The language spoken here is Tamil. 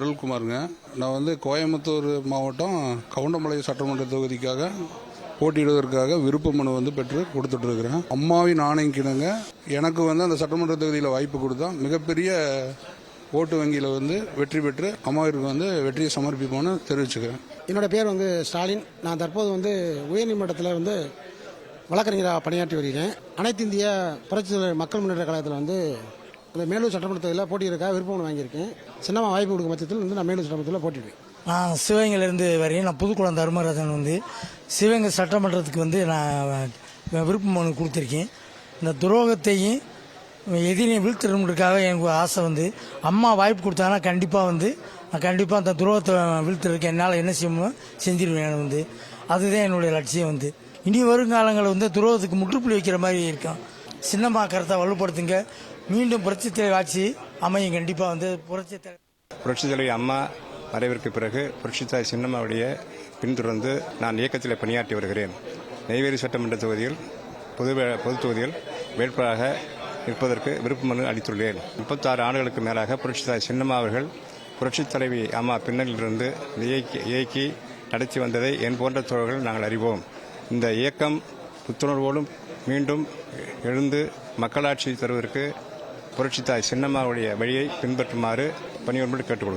அருள்குமாருங்க. நான் கோயம்புத்தூர் மாவட்டம் கவுண்டமலை சட்டமன்ற தொகுதிக்காக போட்டியிடுவதற்காக விருப்ப மனு பெற்று கொடுத்துட்டு இருக்கிறேன். அம்மாவின் ஆணைக்கிணங்க எனக்கு அந்த சட்டமன்ற தொகுதியில் வாய்ப்பு கொடுத்தா மிகப்பெரிய ஓட்டு வங்கியில் வெற்றி பெற்று அம்மாவிற்கு வெற்றியை சமர்ப்பிப்போன்னு தெரிவிச்சுக்கிறேன். என்னோட பேர் ஸ்டாலின். நான் தற்போது உயர்நீதிமன்றத்தில் வழக்கறிஞராக பணியாற்றி வருகிறேன். அனைத்து இந்திய புரட்சித் மக்கள் முன்னேற்ற கழகத்தில் மேலூர் சட்டமன்ற தொகுதியில் போட்டியிருக்காக விருப்பம் மனு வாங்கியிருக்கேன். சின்னமாக வாய்ப்பு கொடுக்கும் பட்சத்தில் நான் மேலூர் சட்டமன்றத்தில் போட்டிடுவேன். நான் சிவகங்கையிலேருந்து வரேன். நான் புதுக்குளம் தர்மராஜன் சிவகங்கை சட்டமன்றத்துக்கு நான் விருப்ப மனு கொடுத்துருக்கேன். இந்த துரோகத்தையும் எதிரியை வீழ்த்திறதுக்காக எனக்கு ஆசை அம்மா வாய்ப்பு கொடுத்தாங்கன்னா கண்டிப்பாக அந்த துரோகத்தை வீழ்த்துறதுக்கு என்னால் என்ன செய்யணுமோ செஞ்சிருவேன். அதுதான் என்னுடைய லட்சியம். இனி வருங்காலங்களில் துரோகத்துக்கு முற்றுப்புள்ளி வைக்கிற மாதிரி இருக்கும். சின்னம்மா கருத்தை வலுப்படுத்துங்க. மீண்டும் புரட்சித் தலைவர் ஆட்சி அமையும். கண்டிப்பாக புரட்சித் தலைவி அம்மா மறைவிற்கு பிறகு புரட்சித் தலைவி சின்னம்மாவுடைய பின்தொடர்ந்து நான் இயக்கத்தில் பணியாற்றி வருகிறேன். நெய்வேலி சட்டமன்ற தொகுதியில் பொது தொகுதியில் வேட்பாளராக இருப்பதற்கு விருப்ப மனு அளித்துள்ளேன். 36 ஆண்டுகளுக்கு மேலாக புரட்சித் தலைவி சின்னம்மா அவர்கள் புரட்சித் தலைவி அம்மா பின்னணியிலிருந்து இயக்கி நடத்தி வந்ததை என் போன்ற தோழர்கள் நாங்கள் அறிவோம். இந்த இயக்கம் புத்துணர்வோடும் மீண்டும் எழுந்து மக்களாட்சி தருவதற்கு புரட்சித் தலைவி சின்னம்மாவுடைய வழியை பின்பற்றுமாறு பணியோடு கேட்டுக்கொள்கிறேன்.